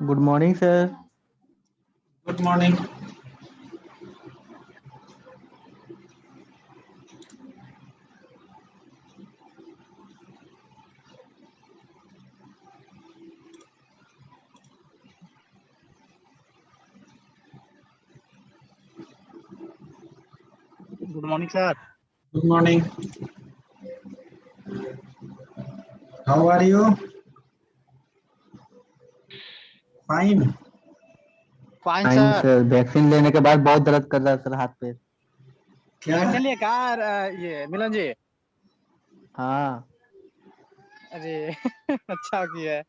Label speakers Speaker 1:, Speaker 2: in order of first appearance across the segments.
Speaker 1: Good morning, sir.
Speaker 2: Good morning.
Speaker 3: Good morning, sir.
Speaker 2: Good morning. How are you? Fine.
Speaker 3: Fine,
Speaker 1: fine
Speaker 3: sir.
Speaker 1: Sir, vaccine लेने के बाद बहुत दर्द कर रहा है सर हाथ पे।
Speaker 2: क्या?
Speaker 3: वैक्सीन लिए कहा ये मिलन जी?
Speaker 1: हाँ।
Speaker 3: अरे अच्छा किया है।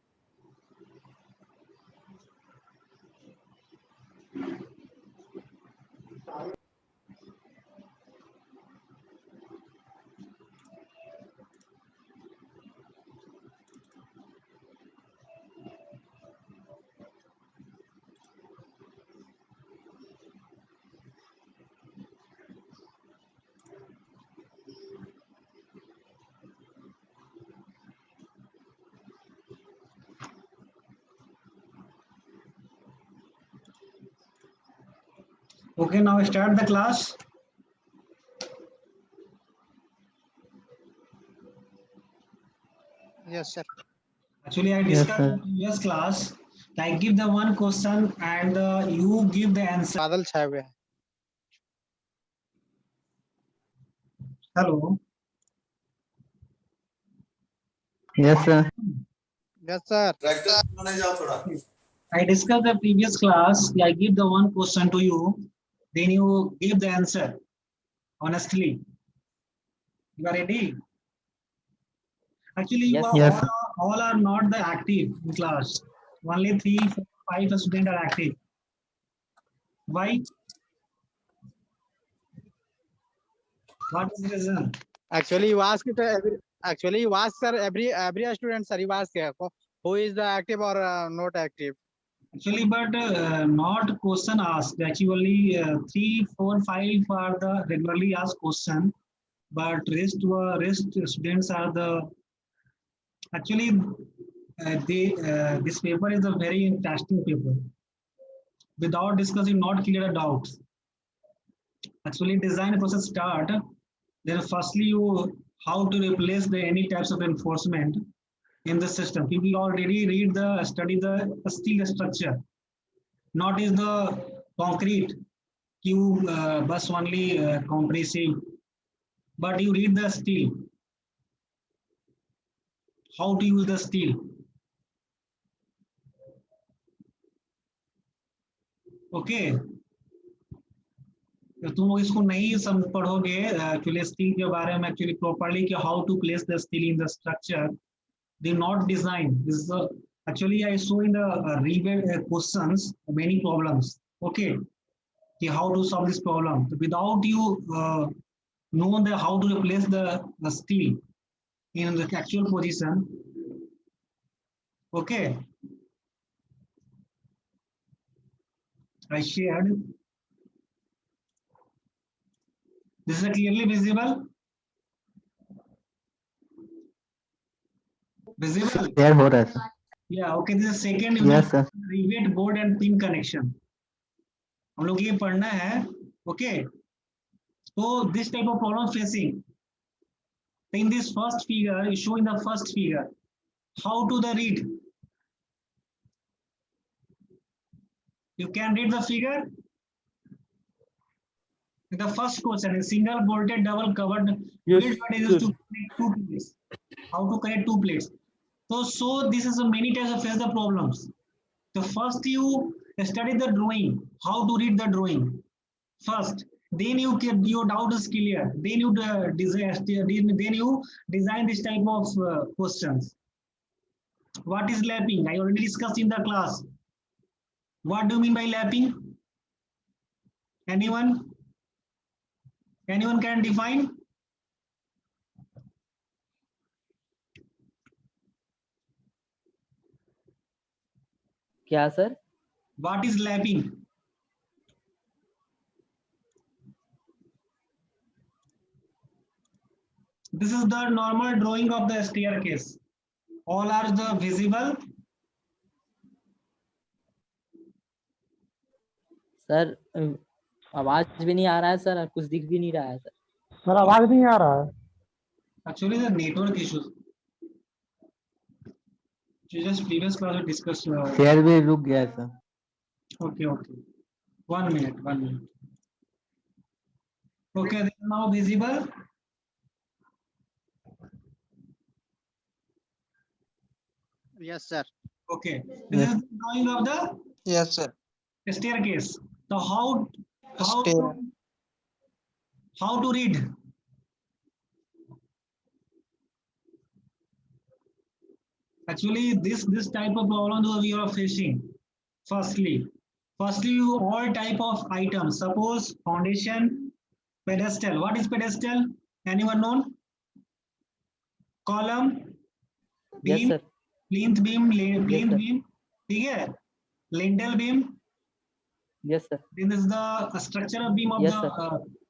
Speaker 2: Okay, now start the class.
Speaker 3: Yes, sir.
Speaker 2: Actually, I
Speaker 1: Yes,
Speaker 2: discussed
Speaker 1: sir.
Speaker 2: in previous class. I give the one question and you give the answer.
Speaker 3: बादल छाए हुए हैं।
Speaker 2: Hello.
Speaker 1: Yes, sir.
Speaker 3: Yes, sir.
Speaker 2: I discussed the previous class. I give the one question to you. Then you give the answer. Honestly. You are ready? Actually, you
Speaker 3: Yes,
Speaker 2: are
Speaker 1: Yes, sir.
Speaker 2: all are not the active in class. Only 3, 4, 5 students are active. Why? What is the reason?
Speaker 3: Actually, you ask it. Actually, you ask sir every student sir. You ask who is the active or not active.
Speaker 2: Actually, but not question asked. Actually, 3, 4, 5 are the regularly asked question, but rest students are the actually they this paper is a very interesting paper. Without discussing, not clear the doubts. Actually, design process start. Then firstly, you how to replace the any types of enforcement in the system. People already read the study the steel structure, not is the concrete. You bus only compressive, but you read the steel, how to use the steel. Okay, तो तुम लोग इसको नहीं सब पढ़ोगे actually steel के बारे में एक्चुअली प्रॉपर्ली कि how to place the steel in the structure they not design this actually I saw in the read questions many problems. Okay, how to solve this problem without you know the how to replace the steel in the actual position. Okay, I shared. This is clearly visible. Visible.
Speaker 1: Share हो रहा है sir.
Speaker 2: Yeah. Okay. This is second
Speaker 1: Yes, sir.
Speaker 2: rivet board and pin connection. हम लोग ये पढ़ना है. Okay. So this type of problem facing. In this first figure, you show in the first figure how to the read. You can read the figure. The first question is single bolted double covered
Speaker 1: Yes,
Speaker 2: build what is
Speaker 1: sir.
Speaker 2: to connect two plates. How to connect two plates. So this is a many times of face the problems. So first you study the drawing, how to read the drawing first. Then you get your doubt is clear. Then you design this type of questions. What is lapping? I already discussed in the class. What do you mean by lapping? Anyone? Anyone can define?
Speaker 4: क्या sir?
Speaker 2: What is lapping? This is the normal drawing of the staircase. All are the visible.
Speaker 4: Sir आवाज भी नहीं आ रहा है sir और कुछ दिख भी नहीं रहा है सर।
Speaker 5: सर आवाज नहीं आ रहा है।
Speaker 2: Actually, the network issues. Just previous class we discussed.
Speaker 1: Share भी रुक गया है sir.
Speaker 2: Okay, okay. 1 minute, 1 minute. Okay, this is now visible.
Speaker 3: Yes, sir.
Speaker 2: Okay, this
Speaker 1: Yes.
Speaker 2: is the drawing of the
Speaker 6: Yes, sir.
Speaker 2: staircase. So how
Speaker 6: Stair.
Speaker 2: to, how to read? Actually, this type of problem we are facing. Firstly, you all type of items. Suppose foundation, pedestal. What is pedestal? Anyone known? Column,
Speaker 4: yes
Speaker 2: beam,
Speaker 4: sir.
Speaker 2: plinth beam, plinth
Speaker 4: sir.
Speaker 2: beam. ठीक है? Lintel beam.
Speaker 4: Yes sir.
Speaker 2: This is the structural beam of
Speaker 4: Yes,
Speaker 2: the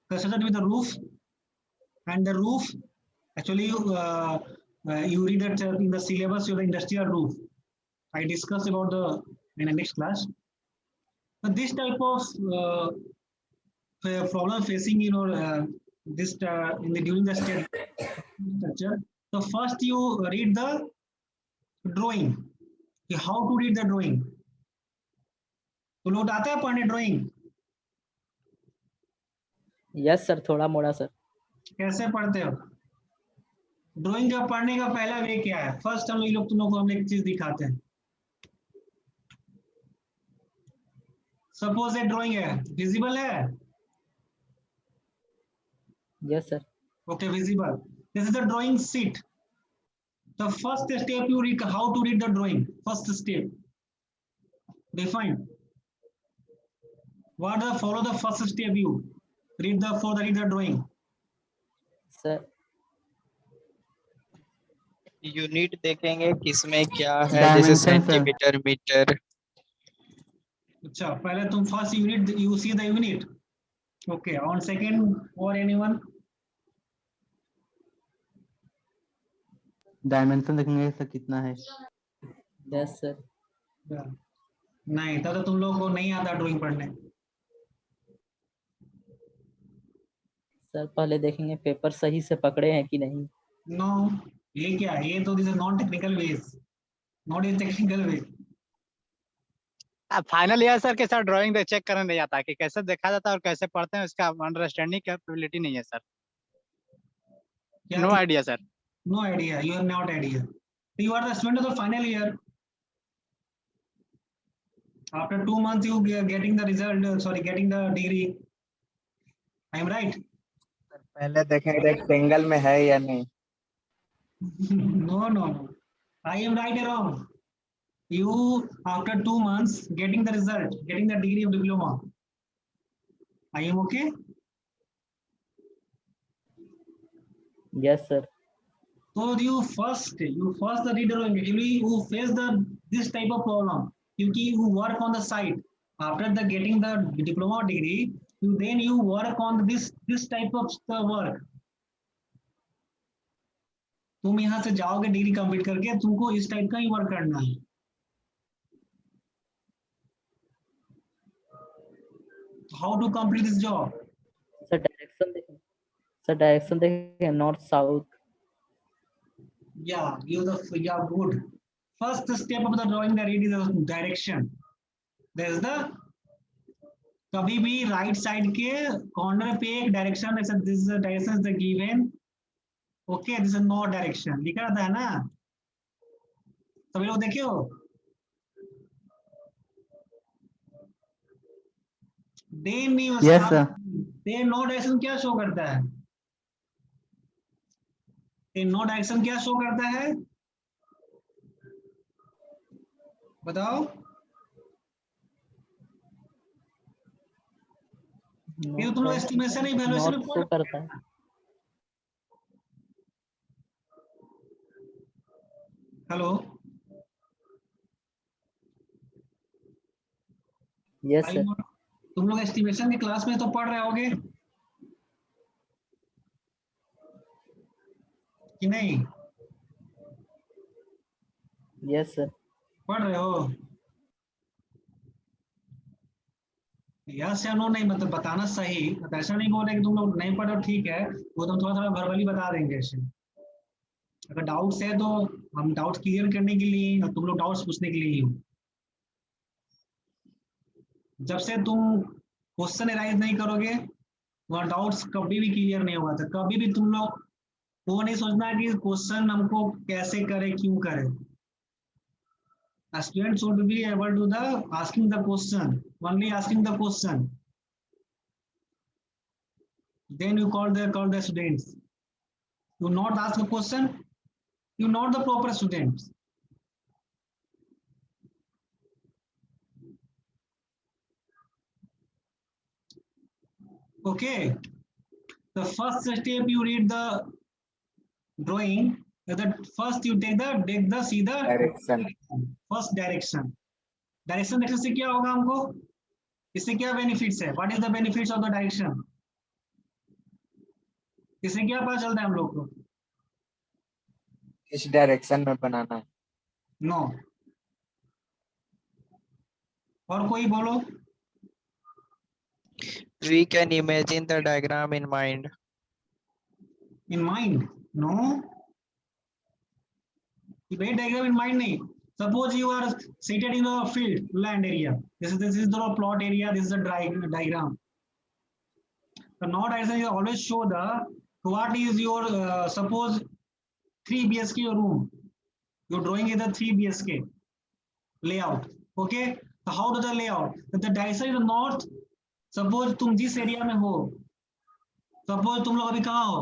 Speaker 2: constructed with the roof, and the roof. Actually, you read that in the syllabus of the industrial roof. I discussed about the in the next class. But this type of problem facing this in the during the structure. So first you read the drawing. How to read the drawing? तो लोग आता है पढ़ने drawing
Speaker 4: yes sir, थोड़ा मोड़ा sir.
Speaker 2: कैसे पढ़ते हो? ड्राइंग का पढ़ने का पहला वे क्या है? फर्स्ट हम लोग तुम लोग को हम एक चीज दिखाते हैं। सपोज ये ड्राइंग है, विजिबल है?
Speaker 4: Yes sir.
Speaker 2: Okay, visible. This is the drawing sheet. The first step you read how to read the drawing. First step. Define. What the follow the first step you read the drawing.
Speaker 4: Sir
Speaker 6: unit देखेंगे किसमें क्या है, जैसे
Speaker 1: Dimension, sir.
Speaker 6: Centimetre, metre.
Speaker 2: अच्छा, पहले तुम first unit you see the unit. Okay, on second or anyone?
Speaker 1: Dimension देखेंगे sir कितना है।
Speaker 4: Yes sir.
Speaker 2: नहीं, तब तो तुम लोगों को नहीं आता ड्राइंग पढ़ने।
Speaker 4: सर पहले देखेंगे पेपर सही से पकड़े हैं कि नहीं।
Speaker 2: नो, ये क्या है? ये तो this is non technical ways, not is technical way.
Speaker 3: Final year sir के सर ड्राइंग दे चेक करने नहीं आता कि कैसे देखा जाता है और कैसे पढ़ते हैं, उसका अंडरस्टैंडिंग कैपेबिलिटी नहीं है sir. No idea sir.
Speaker 2: No idea. You have not idea. You are the student of the final year. After 2 months, you getting the result. Getting the degree. I am right.
Speaker 6: पहले देखेंगे rectangle में है या नहीं।
Speaker 2: No. I am right or wrong? You after 2 months getting the result, getting the degree of diploma. I am okay.
Speaker 4: Yes sir.
Speaker 2: So you first the reader actually who face this type of problem. क्योंकि you work on the site after the getting the diploma degree, you work on this type of work. तुम यहाँ से जाओगे degree complete करके, तुमको इस type का ही work करना है। How to complete this job?
Speaker 4: Sir direction देखें, सर डायरेक्शन देखें north south.
Speaker 2: Yeah, good. First step of the drawing the read is the direction. There is the कभी भी राइट साइड के कॉर्नर पे एक डायरेक्शन ऐसा this direction is the given. Okay, this is not direction लिखा रहता है ना, सभी लोग देखे हो? Then
Speaker 1: Yes, sir.
Speaker 2: Then not direction क्या शो करता है? नो डायरेक्शन क्या शो करता है बताओ? ये तो तुम लोग एस्टिमेशन इवैल्यूएशन में
Speaker 4: शो करता है।
Speaker 2: Hello,
Speaker 4: yes sir.
Speaker 2: तुम लोग एस्टिमेशन की क्लास में तो पढ़ रहे होगे कि नहीं?
Speaker 4: Yes sir.
Speaker 2: पढ़ रहे हो? यस या नो नहीं, मतलब बताना सही, मतलब ऐसा नहीं बोले कि तुम लोग नहीं पढ़ो ठीक है, वो तुम थोड़ा थोड़ा वर्बली बता देंगे ऐसे। अगर डाउट्स है तो हम डाउट्स क्लियर करने के लिए, और तुम लोग डाउट्स पूछने के लिए ही हो। जब से तुम क्वेश्चन एराइज नहीं करोगे वहाँ डाउट्स कभी भी क्लियर नहीं होगा। तो कभी भी तुम लोग वो नहीं सोचना कि क्वेश्चन हमको कैसे करे, क्यों करे। A student should be able to the asking the question, only asking the question. Then you call the students. You not ask a question, you not the proper students. Okay. The first step you read the drawing. The first you take the see the
Speaker 5: Direction.
Speaker 2: first direction. Direction देखने से क्या होगा हमको, इससे क्या benefits है, what is the benefits of the direction, इससे क्या पता चलता है हम लोग को?
Speaker 5: इस डायरेक्शन में बनाना है।
Speaker 2: नो। और कोई बोलो।
Speaker 6: We can imagine the diagram in mind.
Speaker 2: In mind? No, ये डायग्राम इन माइंड नहीं। Suppose you are seated in a field, land area. This is the plot area. This is the diagram. The node direction is always show the what is your suppose 3 BHK room. Your drawing is the 3 BHK layout. Okay. So how do the layout? The direction is north. Suppose तुम जिस area में हो, suppose तुम लोग अभी कहाँ हो,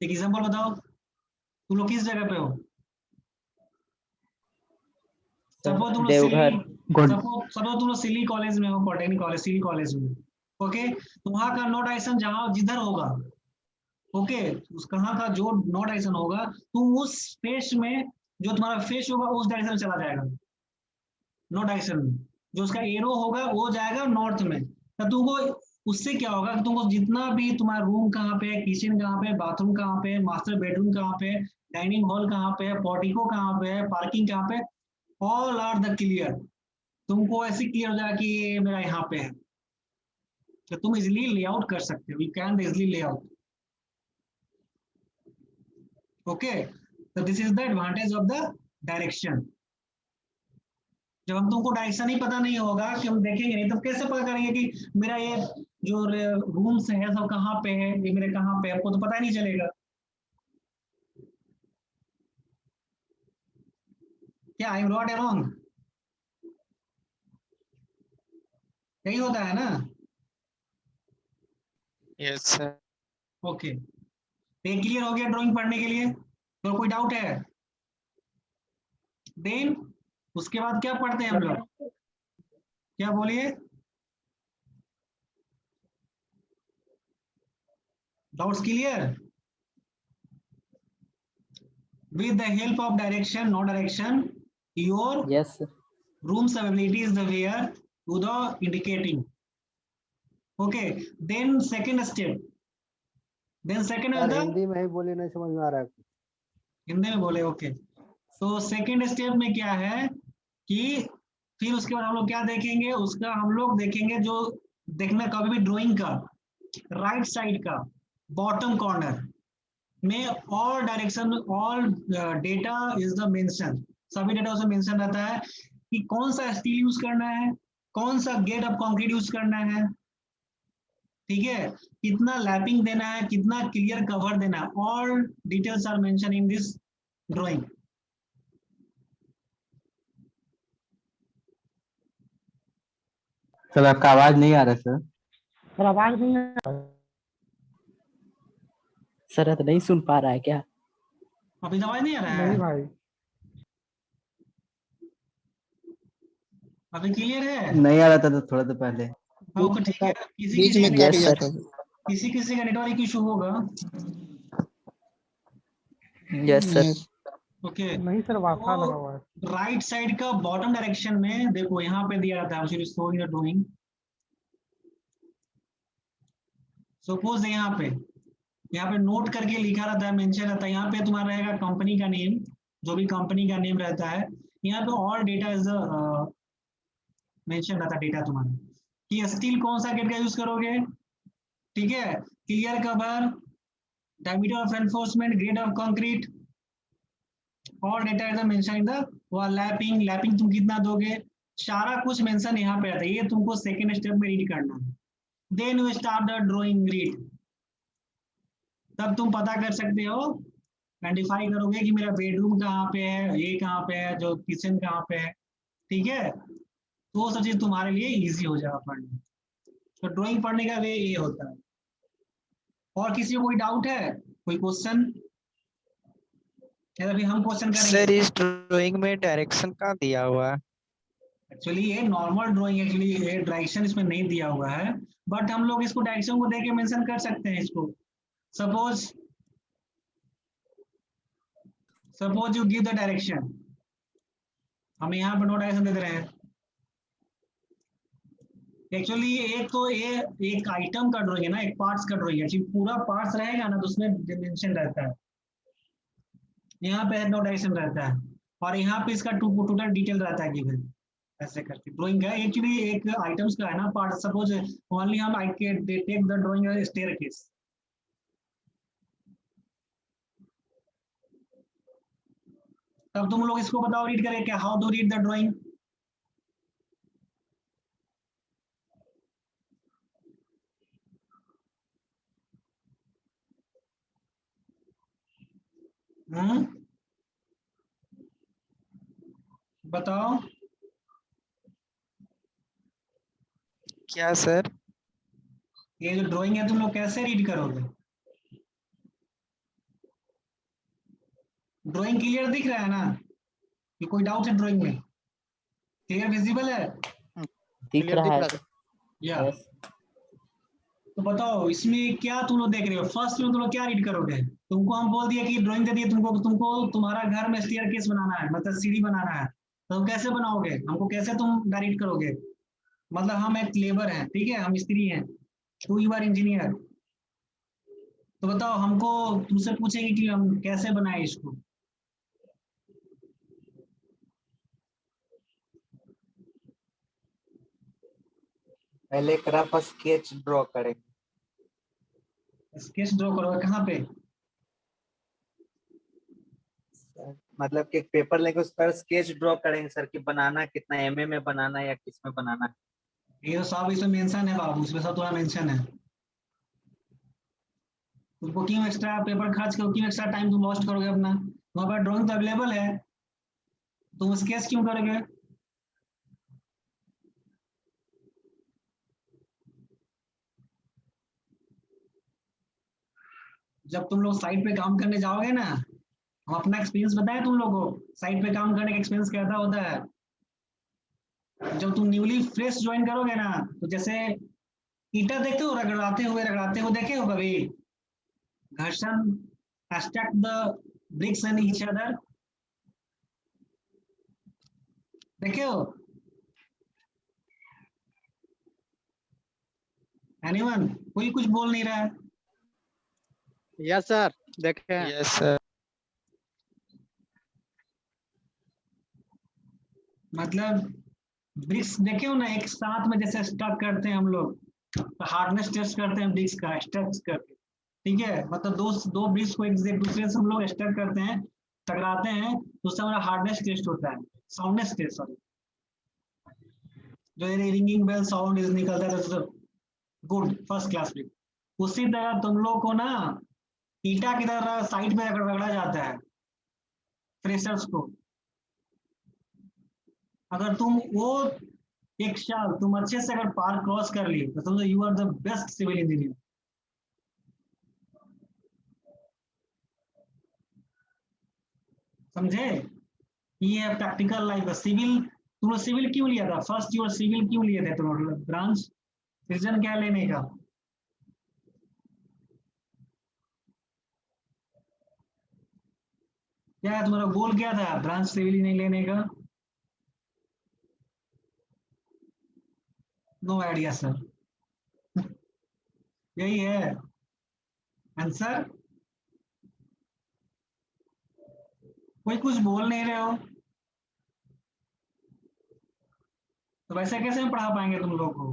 Speaker 2: एक एग्जांपल बताओ, तुम लोग किस जगह पे हो? सपोज तुम लोग सिली कॉलेज में हो, पॉलिटेक्निक कॉलेज, सिली कॉलेज में। ओके, तो वहां का नोट डायरेक्शन जहां जिधर होगा, ओके, उस कहाँ का जो नोट डायरेक्शन होगा, तुम उस फेस में जो तुम्हारा फेस होगा उस डायरेक्शन में चला जाएगा। नोट डायरेक्शन में जो उसका एरो होगा वो जाएगा नॉर्थ में। तो तुमको उससे क्या होगा कि तुमको जितना भी तुम्हारा रूम कहाँ पे है, किचन कहाँ पे, बाथरूम कहाँ पे, मास्टर बेडरूम कहाँ पे, डाइनिंग हॉल कहाँ पे, पोर्टिको कहाँ पे, पार्किंग कहाँ पे, ऑल आर द क्लियर। तुमको ऐसे क्लियर हो जाएगा कि ये मेरा यहाँ पे है, तो तुम इजिली लेआउट कर सकते हो। You can easily layout. Okay, तो this is the advantage of the direction. जब हम तुमको डायरेक्शन ही पता नहीं होगा कि हम देखेंगे नहीं, तो कैसे पता करेंगे कि मेरा ये जो रूम्स है सब कहाँ पे है, ये मेरे कहाँ पे है, आपको तो पता ही नहीं चलेगा। क्या आई एम नॉट रॉन्ग? यही होता है ना?
Speaker 6: Yes, sir.
Speaker 2: ओके, ये क्लियर हो गया ड्राइंग पढ़ने के लिए? तो कोई डाउट है? देन उसके बाद क्या पढ़ते हैं हम लोग? क्या बोलिए? Doubts clear? With the help of direction, no direction, your
Speaker 4: yes sir.
Speaker 2: room's availability is the where to the indicating. Okay, then second step. Then second is the
Speaker 7: Hindi में ही बोले, नहीं समझ में आ रहा है।
Speaker 2: हिंदी में बोले, ओके। तो सेकेंड स्टेप में क्या है कि फिर उसके बाद हम लोग क्या देखेंगे, उसका हम लोग देखेंगे जो देखना कभी भी ड्राइंग का राइट साइड का बॉटम कॉर्नर में all direction, all data is the mention. सभी डेटा उसमें मेंशन रहता है कि कौन सा स्टील यूज करना है, कौन सा गेट ऑफ कंक्रीट यूज करना है, ठीक है, कितना लैपिंग देना है, कितना क्लियर कवर देना है, all details are mention in this drawing.
Speaker 1: Sir आपका आवाज नहीं आ रहा सर।
Speaker 7: सर आवाज नहीं आ रहा।
Speaker 4: सर तो नहीं सुन पा रहा है क्या?
Speaker 2: अभी आवाज नहीं आ रहा है?
Speaker 7: नहीं भाई,
Speaker 2: अभी क्लियर है?
Speaker 1: नहीं आ रहा था तो थोड़ा देर पहले।
Speaker 2: ओके, ठीक है।
Speaker 6: बीच में कट गया था।
Speaker 2: किसी का नेटवर्क इशू होगा।
Speaker 4: Yes sir.
Speaker 2: ओके,
Speaker 7: नहीं सर वाईफाई लगा हुआ है।
Speaker 2: राइट साइड का बॉटम डायरेक्शन में देखो यहाँ पे दिया रहता है ड्राइंग। सपोज यहाँ पे नोट करके लिखा रहता है, मेंशन रहता है। यहाँ पे तुम्हारा रहेगा कंपनी का नेम, जो भी कंपनी का नेम रहता है। यहाँ पे ऑल डेटा इज मेंशन रहता है, डेटा तुम्हारा। कि स्टील कौन सा गेट का यूज करोगे, ठीक है, clear cover, diameter of enforcement, grade of concrete, और data is mention in the lapping, lapping तुम कितना दोगे, सारा कुछ मेंशन यहाँ पे आता है, ये तुमको सेकेंड स्टेप में रीड करना है। Then you start the drawing read, तब तुम पता कर सकते हो, आइडेंटिफाई करोगे कि मेरा बेडरूम कहाँ पे है, ये कहाँ पे है, जो किचन कहाँ पे है, ठीक है। तो वो सब चीज तुम्हारे लिए इजी हो जाएगा पढ़ने। तो ड्राइंग पढ़ने का वे ये होता है। और किसी को कोई डाउट है, कोई क्वेश्चन, या फिर हम क्वेश्चन
Speaker 6: सर
Speaker 2: करेंगे?
Speaker 6: इस ड्राइंग में डायरेक्शन कहाँ दिया हुआ है?
Speaker 2: एक्चुअली ये नॉर्मल ड्राइंग, एक्चुअली ये डायरेक्शन इसमें नहीं दिया हुआ है, बट हम लोग इसको डायरेक्शन को देके मेंशन कर सकते हैं इसको। Suppose you give the direction, हम यहाँ पर नो डायरेक्शन दे रहे हैं। एक्चुअली एक तो ये एक आइटम का ड्राइंग है ना, एक पार्ट्स का ड्राइंग है, पूरा पार्ट्स रहेगा ना तो उसमें डिमेंशन रहता है, यहाँ पे नो डायरेक्शन रहता है, और यहाँ पे इसका टोटल डिटेल रहता है गिवन, ऐसे करके ड्राइंग है। एक्चुअली एक आइटम्स का है ना पार्ट, सपोज ओनली हम आई के टेक द ड्राइंग स्टेयरकेस, तब तुम लोग इसको बताओ रीड करें क्या, how to read the drawing. बताओ
Speaker 6: क्या सर?
Speaker 2: ये जो ड्राइंग है तुम लोग कैसे रीड करोगे? ड्राइंग क्लियर दिख रहा है ना, कि कोई डाउट है ड्राइंग में? क्लियर विजिबल है?
Speaker 4: दिख
Speaker 3: क्लियर
Speaker 4: रहा
Speaker 3: दिख
Speaker 4: है
Speaker 3: रहा
Speaker 4: सर।
Speaker 2: या
Speaker 4: यस।
Speaker 2: तो बताओ इसमें क्या तुम लोग देख रहे हो, फर्स्ट में तुम लोग क्या रीड करोगे? तुमको हम बोल दिया कि ड्राइंग दे दिए तुमको, तुमको तुम्हारा घर में स्टेयरकेस बनाना है, मतलब सीढ़ी बनाना है, तो तुम कैसे बनाओगे, हमको कैसे तुम डायरेक्ट करोगे? मतलब हम एक लेबर हैं, ठीक है, हम मिस्त्री हैं, टू यू आर इंजीनियर, तो बताओ हमको तुमसे पूछेंगे कि हम कैसे बनाए इसको।
Speaker 5: पहले एक रफ स्केच ड्रॉ करेंगे।
Speaker 2: स्केच ड्रॉ करोगे कहाँ पे?
Speaker 5: सर, मतलब कि एक पेपर लेके उस पर स्केच ड्रॉ करेंगे सर, कि बनाना कितना एमए में बनाना है या किस में बनाना है।
Speaker 2: ये तो सब इसमें मेंशन है बाबू, इसमें सब तुम्हारा मेंशन है। तुमको क्यों एक्स्ट्रा पेपर खर्च करो, क्यों एक्स्ट्रा टाइम तुम लॉस्ट करोगे अपना? तुम्हारे पास ड्राइंग तो अवेलेबल है, तुम स्केच क्यों करोगे? जब तुम लोग साइट पे काम करने जाओगे ना, हम अपना एक्सपीरियंस बताएं तुम लोगों को, साइट पे काम करने का एक्सपीरियंस कैसा होता है। जब तुम न्यूली फ्रेश ज्वाइन करोगे ना, तो जैसे ईटा देखते हो रगड़ाते हुए देखे हो कभी? घर्षण, stack the bricks in each other, देखे हो? एनीवन? कोई कुछ बोल नहीं रहा है।
Speaker 3: यस सर, देखे हैं।
Speaker 6: Yes sir.
Speaker 2: मतलब ब्रिक्स देखे हो ना, एक साथ में जैसे स्टक करते हैं हम लोग, तो हार्डनेस टेस्ट करते हैं ब्रिक्स का स्टक करके, ठीक है, मतलब दो ब्रिक्स को एक दूसरे से हम लोग स्टक करते हैं, टकराते हैं, तो उससे हमारा हार्डनेस टेस्ट होता है, साउंडनेस टेस्ट, सॉरी, जो रिंगिंग बेल साउंड निकलता है, तो गुड, फर्स्ट क्लास ब्रिक। उसी तरह तुम लोग को ना ईटा की तरह साइड पे रगड़ा जाता है फ्रेशर्स को। अगर तुम वो एक साल तुम अच्छे से अगर पार क्रॉस कर लिए तो समझो you are the best civil engineer. समझे? ये है प्रैक्टिकल लाइफ। सिविल, तुम लोग सिविल क्यों लिया था, फर्स्ट ईयर सिविल क्यों लिए थे तुम लोग, ब्रांच रीजन क्या लेने का? क्या तुम्हारा गोल क्या था ब्रांच सिविल नहीं लेने का? नो आइडिया सर, यही है आंसर। कोई कुछ बोल नहीं रहे हो, तो वैसे कैसे हम पढ़ा पाएंगे तुम लोग को?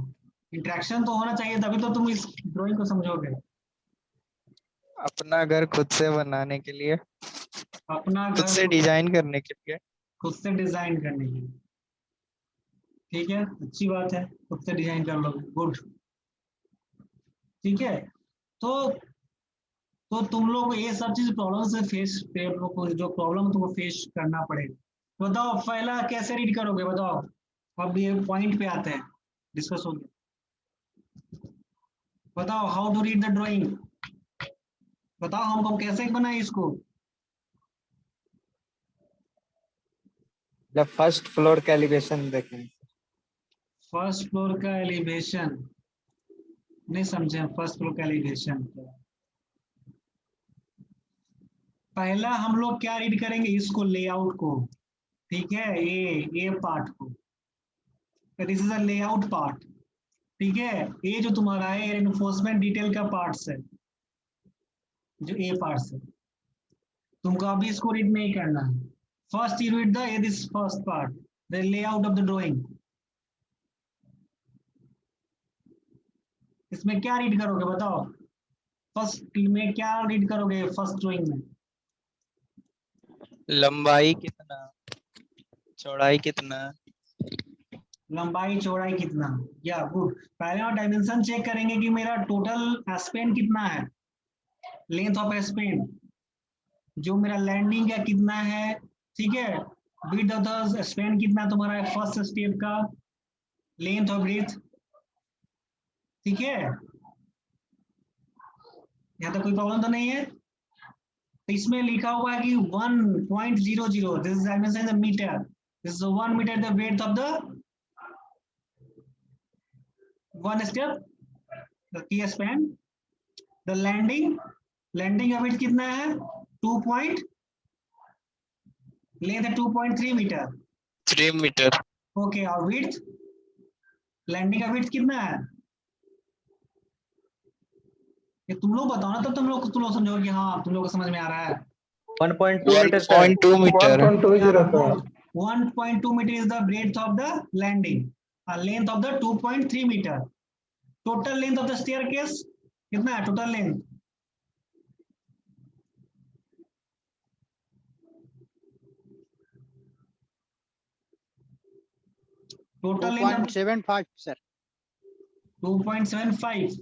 Speaker 2: इंटरेक्शन तो होना चाहिए, तभी तो तुम इस ड्राइंग को समझोगे।
Speaker 6: अपना घर खुद से बनाने के लिए,
Speaker 2: अपना
Speaker 6: खुद से
Speaker 2: घर
Speaker 6: डिजाइन करने के लिए।
Speaker 2: खुद से डिजाइन करने की, ठीक है, अच्छी बात है, खुद से डिजाइन कर लोगे, गुड। ठीक है, तो तुम लोग ये सब चीज प्रॉब्लम से फेस, जो प्रॉब्लम तुमको फेस करना पड़ेगा। बताओ पहला कैसे रीड करोगे, बताओ। अब ये पॉइंट पे आते हैं, डिस्कस हो गया। बताओ how to read the drawing, बताओ हम कैसे बनाए इसको।
Speaker 5: मतलब फर्स्ट फ्लोर का एलिवेशन देखें।
Speaker 2: फर्स्ट फ्लोर का एलिवेशन नहीं समझे, फर्स्ट फ्लोर का एलिवेशन पहला हम लोग क्या रीड करेंगे, इसको लेआउट को, ठीक है, ए पार्ट को, this is a layout part, ठीक है। ये जो तुम्हारा है एनफोर्समेंट डिटेल का पार्ट्स है, जो ए पार्ट्स है, तुमको अभी इसको रीड नहीं करना है। First you read the this first part, the layout of the drawing. इसमें क्या रीड करोगे बताओ, फर्स्ट में क्या रीड करोगे फर्स्ट ड्राइंग में।
Speaker 6: लंबाई कितना, चौड़ाई कितना।
Speaker 2: लंबाई चौड़ाई कितना, या गुड। पहले हम डायमेंशन चेक करेंगे कि मेरा टोटल स्पेन कितना है, लेंथ ऑफ स्पेन, जो मेरा लैंडिंग का कितना है, ठीक है। विड्थ ऑफ द स्पेन कितना तुम्हारा है फर्स्ट स्टेप का, लेंथ ऑफ ब्रेथ, ठीक है। यहाँ तक कोई प्रॉब्लम तो नहीं है। तो इसमें लिखा हुआ है कि 1.00, this is dimension in metre, this is 1 metre the breadth of the one step, the की स्पेन। द लैंडिंग का विड्थ कितना है, 2 पॉइंट, लेंथ है 2.3 मीटर,
Speaker 6: 3 मीटर।
Speaker 2: ओके। और विड्थ, लैंडिंग का विड्थ कितना है, ये तुम लोग बताओ ना, तब तुम लोग समझो कि हाँ तुम लोग को समझ में आ रहा है।
Speaker 5: 1.2 metre sir.
Speaker 6: 1.2 metre.
Speaker 2: 1.2 metre is the breadth of the landing, length of the 2.3 metre. Total length of the staircase कितना है, total length, total length
Speaker 3: 2.75 sir.
Speaker 2: 2.75,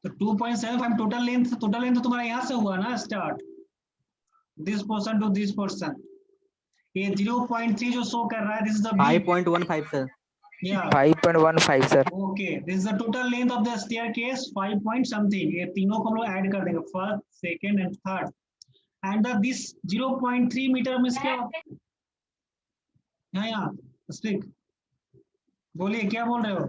Speaker 2: तो 2.75 टोटल लेंथ तुम्हारा यहाँ से हुआ ना start, this portion to this portion. ये 0.3 जो शो कर रहा है, दिस इज द
Speaker 1: 5.15 सर।
Speaker 2: या
Speaker 6: 5.15 sir.
Speaker 2: Okay, this is the total length of the staircase 5 point something. ये तीनों को हम लोग ऐड कर देंगे, first second and third, and this 0.3 metre में क्या, यहाँ स्पीक, बोलिए क्या बोल रहे हो।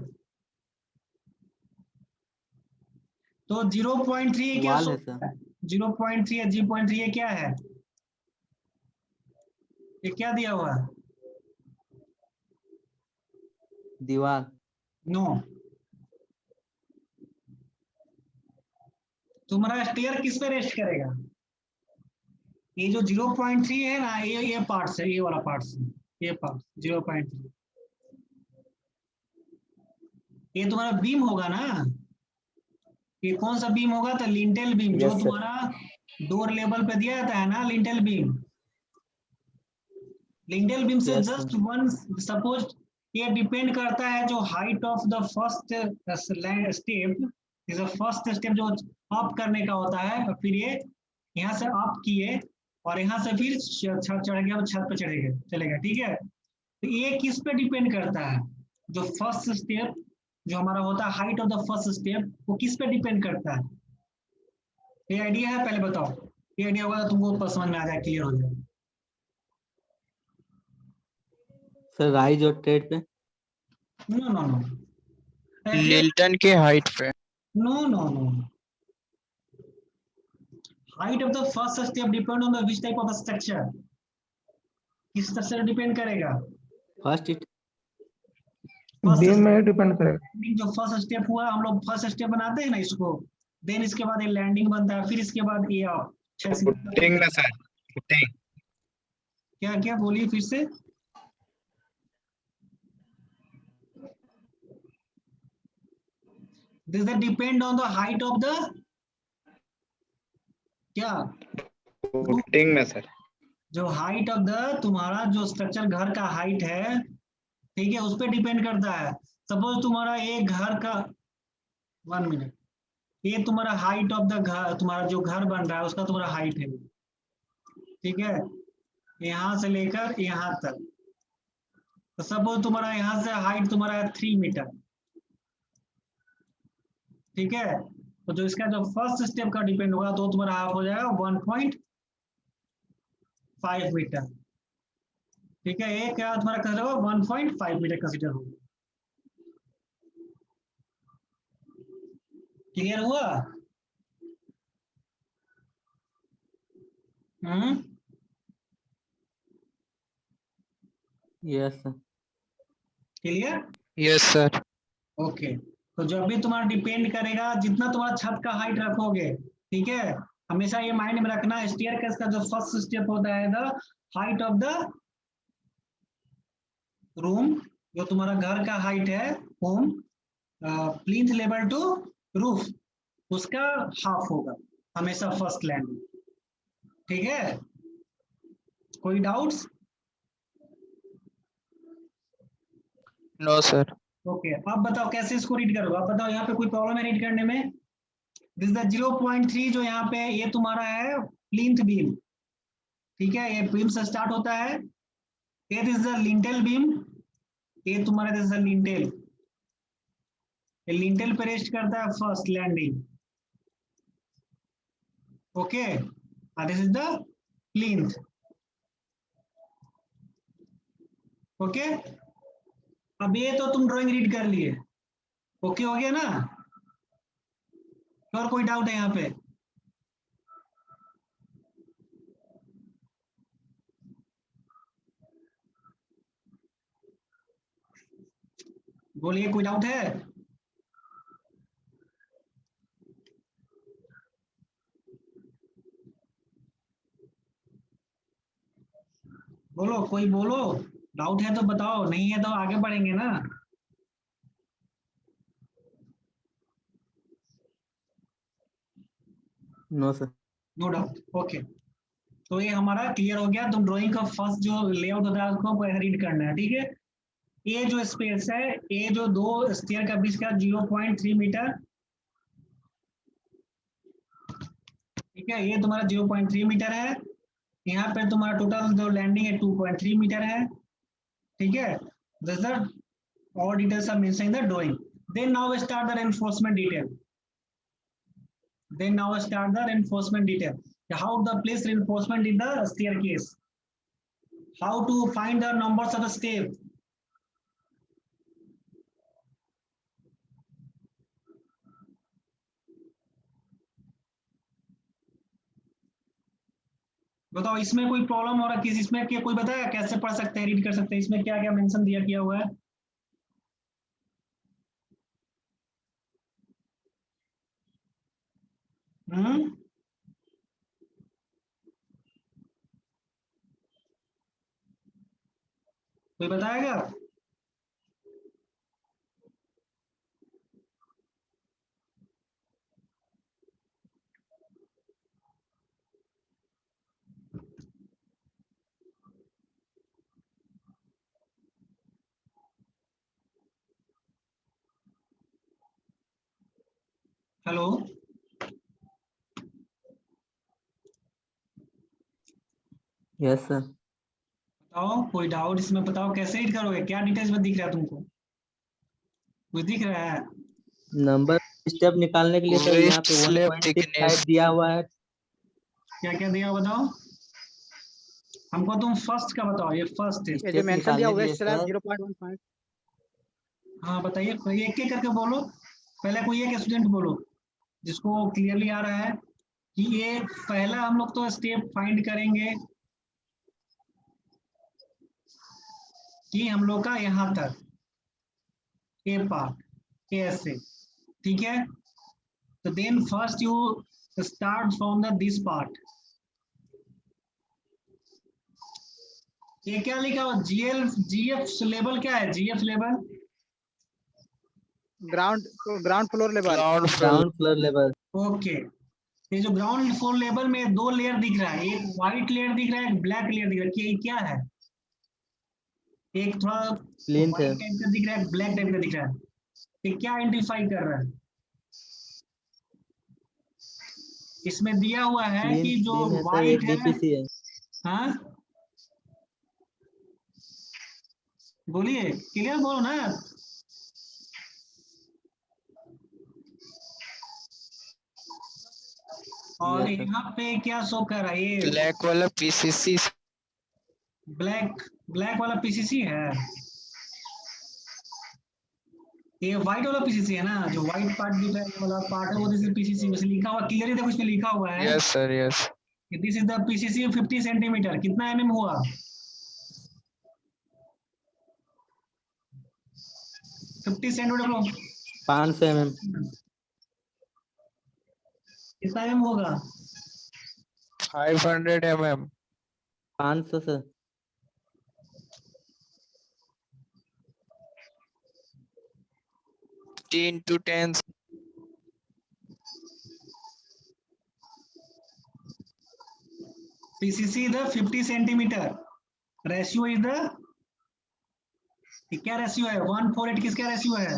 Speaker 2: तो 0.3 क्या
Speaker 1: वाल है सर।
Speaker 2: 0.3 है, 0.3 ये क्या है, ये क्या दिया हुआ है,
Speaker 1: दीवार।
Speaker 2: नो, तुम्हारा स्टेयर किस पे रेस्ट करेगा, ये जो 0.3 है ना, ये पार्ट्स है, ये वाला पार्ट्स है, ये पार्ट 0.3, ये तुम्हारा बीम होगा ना, ये कौन सा बीम होगा, तो लिंटेल बीम, जो
Speaker 6: Yes, sir.
Speaker 2: तुम्हारा डोर लेवल पे दिया जाता है ना, लिंटेल बीम। लिंटेल बीम से
Speaker 1: Yes,
Speaker 2: जस्ट वन, सपोज ये डिपेंड करता है जो height of the first step, is first step जो अप करने का होता है, और फिर ये यहाँ से अप किए और यहाँ से फिर चढ़ गया, छत पे चढ़ेगा चलेगा, ठीक है। तो ये किस पे डिपेंड करता है, जो फर्स्ट स्टेप जो हमारा होता है, height of the first step, वो किस पे डिपेंड करता है, ये आइडिया है, पहले बताओ। ये आइडिया होगा तो तुमको समझ में आ जाए, क्लियर हो जाए।
Speaker 1: सर राइज और ट्रेड पे।
Speaker 2: नो नो नो,
Speaker 6: लिल्टन के हाइट पे।
Speaker 2: No no no, height of the first step depend on the which type of structure, किस स्ट्रक्चर डिपेंड करेगा,
Speaker 1: फर्स्ट इट
Speaker 7: बीम में डिपेंड करेगा।
Speaker 2: जो फर्स्ट स्टेप हुआ, हम लोग फर्स्ट स्टेप बनाते हैं ना इसको, देन इसके बाद ये लैंडिंग बनता है, फिर इसके बाद ये आप
Speaker 6: फुटिंग ना सर, फुटिंग।
Speaker 2: क्या क्या बोलिए फिर से। This the depend on the height of the क्या
Speaker 6: फुटिंग में सर।
Speaker 2: जो हाइट ऑफ द तुम्हारा जो स्ट्रक्चर घर का हाइट है, ठीक है, उस पर डिपेंड करता है। सपोज तुम्हारा एक घर का 1 मिनट, ये तुम्हारा हाइट ऑफ द घर, तुम्हारा जो घर बन रहा है उसका तुम्हारा हाइट है, ठीक है, यहाँ से लेकर यहाँ तक। तो सपोज तुम्हारा यहाँ से हाइट तुम्हारा है 3 मीटर, ठीक है। तो जो इसका जो फर्स्ट स्टेप का डिपेंड होगा तो तुम्हारा हाफ हो जाएगा 1.5 मीटर, ठीक है। एक क्या तुम्हारा कंसिडर होगा 1.5 मीटर कंसिडर होगा। क्लियर हुआ?
Speaker 1: Yes sir.
Speaker 2: Clear?
Speaker 6: Yes sir.
Speaker 2: Okay. तो जब भी तुम्हारा डिपेंड करेगा जितना तुम्हारा छत का हाइट रखोगे, ठीक है, हमेशा ये माइंड में रखना, स्टेयरकेस का जो फर्स्ट स्टेप होता है the height of the room, जो तुम्हारा घर का हाइट है home, plinth level to roof, उसका हाफ होगा हमेशा फर्स्ट लैंडिंग, ठीक है। कोई डाउट्स?
Speaker 6: No sir.
Speaker 2: ओके, अब बताओ कैसे इसको रीड करोगे? अब बताओ यहाँ पे कोई प्रॉब्लम है रीड करने में? दिस द 0.3 जो यहाँ पे ये तुम्हारा है प्लिंथ बीम, ठीक है, ये बीम से स्टार्ट होता है। ये दिस द लिंटेल बीम, ये तुम्हारा दिस द लिंटेल, ये लिंटेल पे रेस्ट करता है first landing, okay, and this is the plinth, okay. अब ये तो तुम ड्राइंग रीड कर लिए, ओके हो गया ना? और कोई डाउट है यहाँ पे? बोलिए, कोई डाउट है? बोलो, कोई बोलो, डाउट है तो बताओ, नहीं है तो आगे बढ़ेंगे ना।
Speaker 1: No sir.
Speaker 2: No doubt, okay. तो ये हमारा क्लियर हो गया। तुम ड्राइंग का फर्स्ट जो लेआउट होता है उसको रीड करना है, ठीक है। ये जो स्पेस है, ये जो दो स्टेयर का बीच का 0.3 मीटर, ठीक है, ये तुम्हारा 0.3 मीटर है। यहाँ पे तुम्हारा टोटल जो लैंडिंग है 2.3 मीटर है, ठीक है। This the all details are mentioned in the drawing. Then now start the reinforcement detail. Then now start the reinforcement detail. How to place reinforcement in the staircase. How to find the numbers of the step. बताओ, इसमें कोई problem हो रहा है किसी इसमें? क्या कोई बताया कैसे पढ़ सकते हैं, रीड कर सकते हैं? इसमें क्या क्या मेंशन दिया किया हुआ है? कोई बताएगा? Hello,
Speaker 1: yes sir.
Speaker 2: बताओ, कोई डाउट इसमें? बताओ कैसे रीड करोगे, क्या डिटेल्स में दिख रहा है तुमको? कुछ दिख रहा है?
Speaker 1: नंबर स्टेप निकालने के लिए सर यहाँ पे
Speaker 6: Wrist slab
Speaker 1: 1.65
Speaker 6: thickness।
Speaker 1: दिया हुआ है।
Speaker 2: क्या क्या दिया बताओ हमको। तुम फर्स्ट का बताओ, ये फर्स्ट है।
Speaker 3: ये जो
Speaker 1: स्टेप
Speaker 3: मेंशन दिया
Speaker 1: निकालने के लिए
Speaker 3: वेस्ट स्लैब
Speaker 1: सर
Speaker 3: 0.15।
Speaker 2: हाँ बताइए, कोई एक एक करके बोलो। पहले कोई एक स्टूडेंट बोलो जिसको क्लियरली आ रहा है कि ये पहला हम लोग तो स्टेप फाइंड करेंगे कि हम लोग का यहाँ तक ए पार्ट ए ऐसे, ठीक है। तो then first you start from the this part. ये क्या लिखा हुआ? जीएफ लेवल क्या है? GF level
Speaker 3: ground floor level.
Speaker 6: Ground floor
Speaker 1: ground floor level.
Speaker 2: Okay, ये जो ग्राउंड फ्लोर लेवल में दो लेयर दिख रहा है, एक व्हाइट लेयर दिख रहा है, एक ब्लैक लेयर दिख रहा है, ये क्या है? एक थोड़ा
Speaker 1: प्लिंथ है।
Speaker 2: व्हाइट टाइप का दिख रहा है, ब्लैक टाइप का दिख रहा है, ये क्या आइडेंटिफाई कर रहा है? इसमें दिया हुआ है
Speaker 1: प्लिंथ
Speaker 2: कि जो
Speaker 1: प्लिंथ है सर,
Speaker 2: व्हाइट
Speaker 1: एक
Speaker 2: है,
Speaker 1: डीपीसी है।
Speaker 2: हाँ बोलिए, क्लियर बोलो ना। और
Speaker 1: यस सर।
Speaker 2: यहाँ पे क्या शो कर रहा है? ये
Speaker 6: ब्लैक वाला पीसीसी
Speaker 2: ब्लैक वाला पीसीसी है, ये व्हाइट वाला पीसीसी है ना, जो व्हाइट पार्ट दिख रहा है ये वाला पार्ट है, वो दिस इज पीसीसी। वैसे लिखा हुआ क्लियरली देखो, इसमें लिखा हुआ है
Speaker 6: yes sir yes
Speaker 2: this is the PCC 50 centimetre. कितना एमएम हुआ? 50 सेंटीमीटर
Speaker 1: 500 mm।
Speaker 2: कितना एमएम होगा?
Speaker 6: 500 mm
Speaker 1: 500 sir.
Speaker 6: teen to 10
Speaker 2: PCC is the 50 centimetre, ratio is the, क्या रेशियो है? 148 किसका रेशियो है?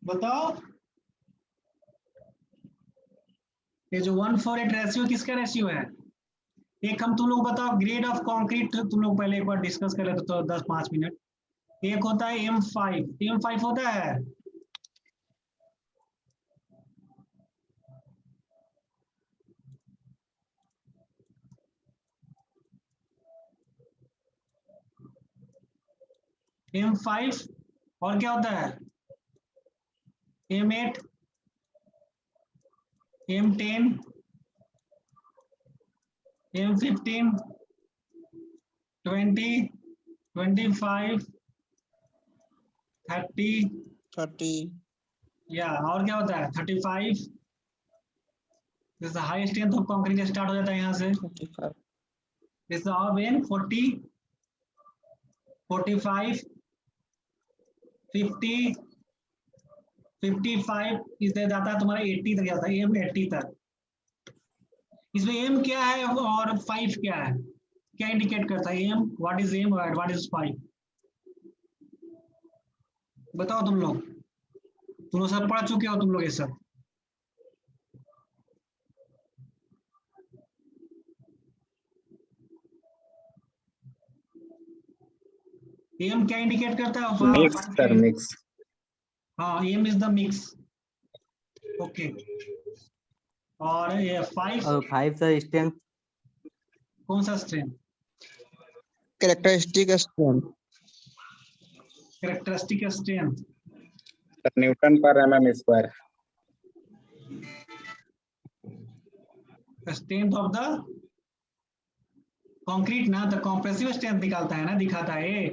Speaker 2: बताओ, ये जो 148 रेशियो किसका रेशियो है? एक हम तुम लोग बताओ, ग्रेड ऑफ कंक्रीट तुम लोग पहले एक बार डिस्कस कर लेते तो 10-5 मिनट। एक होता है M5 होता है, M5, और क्या होता है? M8, M10, M15, 20, 25, 30 या और क्या होता है? 35। जैसे high strength of concrete start हो जाता है यहाँ से, जैसे और 40, 45, 50, 55 इस जाता है तुम्हारा 80 तक जाता है, M80 तक। इसमें M क्या है और 5 क्या है? क्या इंडिकेट करता है? M, व्हाट इज M और व्हाट इज 5? बताओ तुम लोग सब पढ़ चुके हो तुम लोग ये सब। M क्या इंडिकेट करता है?
Speaker 8: Mix sir, mix.
Speaker 2: हाँ, M is the mix. Okay, और ये 5
Speaker 1: और 5 सर स्ट्रेंथ।
Speaker 2: कौन सा strength?
Speaker 8: Characteristic strength
Speaker 2: characteristic strength,
Speaker 8: Newton पर mm square.
Speaker 2: Strength of the concrete ना, तो कॉम्प्रेसिव स्ट्रेंथ निकालता है ना, दिखाता है।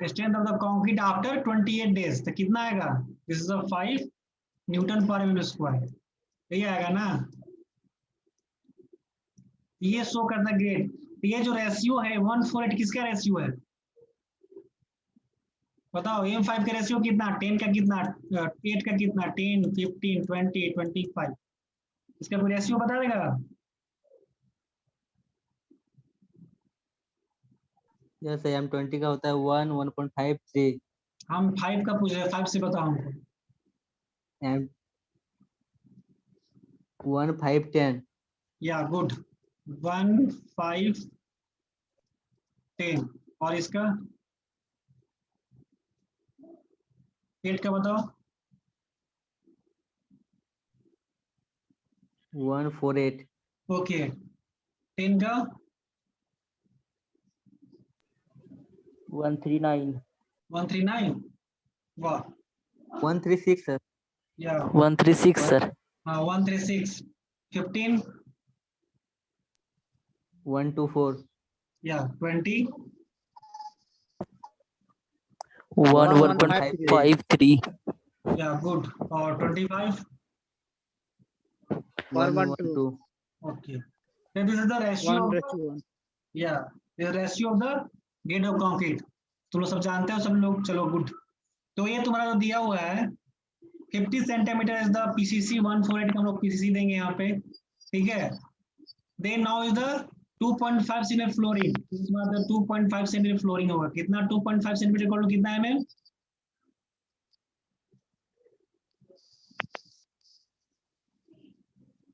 Speaker 2: Strength of the concrete after 28 days, तो कितना आएगा? दिस इज 5 न्यूटन पर mm स्क्वायर, यही आएगा ना। ये शो करना ग्रेड। ये जो रेशियो है 148 किसका रेशियो है? बताओ, M5 का रेशियो कितना? 10 का कितना? 8 का कितना? 10, 15, 20, 25। इसका कोई रेशियो बता देगा?
Speaker 1: जैसे M20 का होता है 1, 1.53।
Speaker 2: हम 5 का पूछ रहे हैं, 5 से बताओ हमको।
Speaker 1: M 1, 5, 10।
Speaker 2: या गुड, 1, 5, 10। और इसका 8 का बताओ।
Speaker 1: 148।
Speaker 2: ओके, 10 का
Speaker 4: 139
Speaker 2: 139। वाह,
Speaker 1: 136 सर।
Speaker 2: या
Speaker 4: 136 सर।
Speaker 2: हाँ 136। 15
Speaker 1: 124।
Speaker 2: या 20
Speaker 4: 1.53
Speaker 2: Yeah, good. Or 25.
Speaker 3: 1:2.
Speaker 2: Okay. Then this is the ratio of the,
Speaker 3: 1:1.
Speaker 2: yeah, the ratio of the grade of concrete. तुम लोग सब जानते हो सब लोग, चलो गुड। तो ये तुम्हारा जो दिया हुआ है 50 सेंटीमीटर इज द पीसीसी 148 का हम लोग पीसीसी देंगे यहाँ पे, ठीक है। Then now is the 2.5 centimetre flooring, इसमें 2.5 सेंटीमीटर फ्लोरिंग होगा, कितना 2.5 सेंटीमीटर इक्वल टू कितना mm?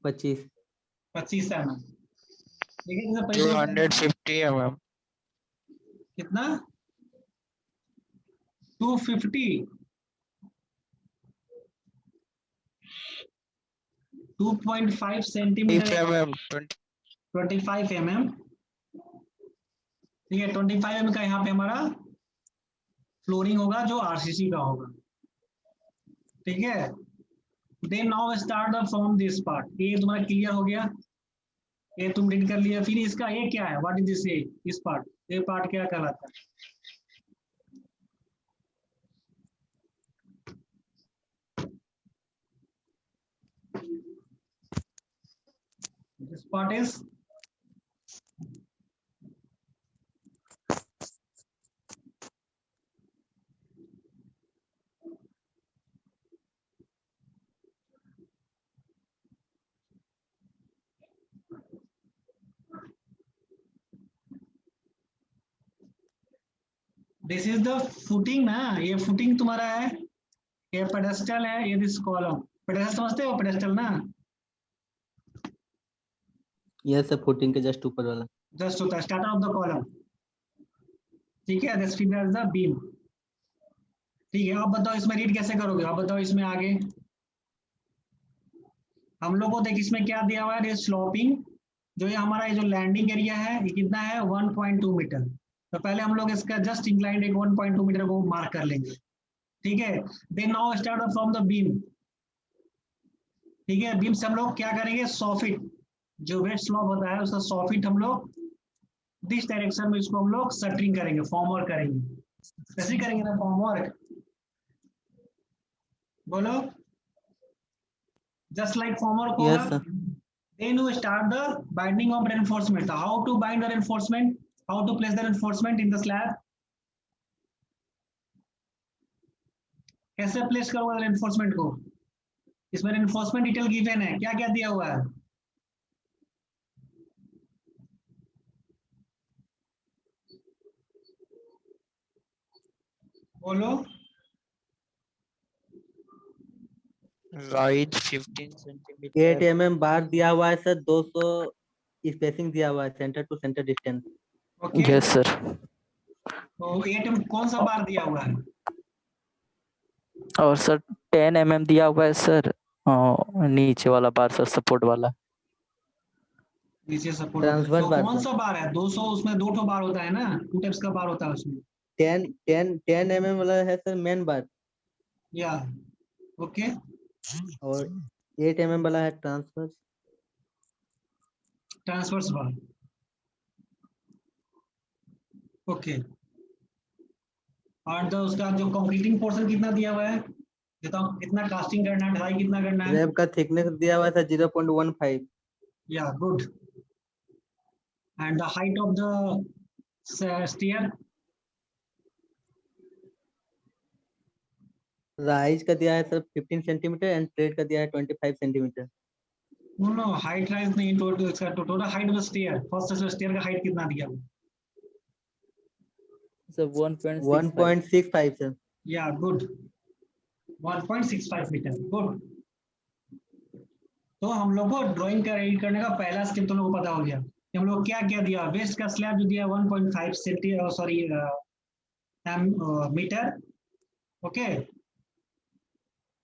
Speaker 1: 25
Speaker 2: 25 mm, ठीक है। जैसे
Speaker 6: 250 mm.
Speaker 2: कितना 250, 2.5 सेंटीमीटर, 25 mm, ठीक है। 25 mm का यहाँ पे हमारा फ्लोरिंग होगा जो आरसीसी का होगा, ठीक है। Then now start the from this part, ये तुम्हारा क्लियर हो गया, ये तुम रीड कर लिया। फिर इसका ये क्या है, व्हाट इज दिस, इस पार्ट, ये पार्ट क्या कहलाता है? This part is this is the footing ना, ये फुटिंग तुम्हारा है, ये पेडेस्टल है, ये दिस कॉलम। पेडेस्टल समझते हो, पेडेस्टल ना,
Speaker 1: ये सब फुटिंग के जस्ट ऊपर वाला।
Speaker 2: जस्ट होता है स्टार्टर ऑफ द कॉलम, ठीक है। This figure is the beam, ठीक है। अब बताओ इसमें रीड कैसे करोगे, अब बताओ इसमें आगे हम लोग को देख इसमें क्या दिया हुआ है, स्लोपिंग, जो ये हमारा ये जो लैंडिंग एरिया है ये कितना है 1.2 मीटर। तो पहले हम लोग इसका जस्ट इंक्लाइंड एक 1.2 मीटर को मार्क कर लेंगे, ठीक है। Then now start from the beam, ठीक है। बीम से हम लोग क्या करेंगे, सॉफिट, जो वेट स्लॉप होता है उसका सॉफिट हम लोग दिस डायरेक्शन में इसको हम लोग शटरिंग करेंगे, फॉर्मवर्क करेंगे। कैसे करेंगे ना फॉर्मवर्क, बोलो, जस्ट लाइक फॉर्मवर्क
Speaker 1: यस
Speaker 2: होगा।
Speaker 1: Sir.
Speaker 2: Then you start the binding of reinforcement. How to bind the reinforcement? How to place the reinforcement in the slab? कैसे प्लेस करोगे reinforcement को? इसमें reinforcement डिटेल गिवन है, क्या क्या दिया हुआ है? बोलो।
Speaker 6: Rise 15
Speaker 1: 8
Speaker 6: centimeter.
Speaker 1: mm बार दिया हुआ है सर, 200 स्पेसिंग दिया हुआ है, centre to centre distance.
Speaker 2: Okay,
Speaker 6: Yes, sir.
Speaker 2: तो 8 में कौन सा बार दिया हुआ है?
Speaker 4: और सर 10 mm दिया हुआ है सर, नीचे वाला बार सर, सपोर्ट वाला।
Speaker 2: नीचे सपोर्ट,
Speaker 1: ट्रांसवर्स
Speaker 2: तो
Speaker 1: बार
Speaker 2: कौन
Speaker 1: सर।
Speaker 2: सा बार है? 200, उसमें 2 ठो बार होता है ना, 2 टाइप्स का बार होता है उसमें।
Speaker 1: 10 mm वाला है सर मेन बार,
Speaker 2: या ओके,
Speaker 1: और 8 mm वाला है ट्रांसवर्स।
Speaker 2: ट्रांसवर्स बार, ओके। और तो उसका जो कंक्रीटिंग पोर्शन कितना दिया हुआ है, बताओ कितना कास्टिंग करना है, ढलाई कितना करना है?
Speaker 1: स्लैब का थिकनेस दिया हुआ है sir 0.15।
Speaker 2: Yeah good. And the height of the stair,
Speaker 1: rise का दिया है सर 15 सेंटीमीटर एंड प्लेट का दिया है 25 centimetre.
Speaker 2: No no, height rise नहीं, टोटल इसका total height of the stair, first stair का हाइट कितना दिया हुआ?
Speaker 4: Sir 1.65।
Speaker 1: 1.65 sir.
Speaker 2: Yeah good, 1.65 metre, good. तो हम लोग को ड्राइंग करने का पहला स्टेप तुम लोग को पता हो गया कि हम लोग क्या क्या दिया। वेस्ट का स्लैब जो दिया 1.5 सेंटीमीटर, सॉरी मीटर, ओके।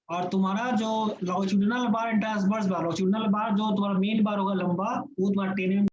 Speaker 2: और तुम्हारा जो लॉन्जिट्यूडिनल बार, ट्रांसवर्स बार, लॉन्जिट्यूडिनल बार जो तुम्हारा मेन बार होगा लंबा, वो तुम्हारा 10 mm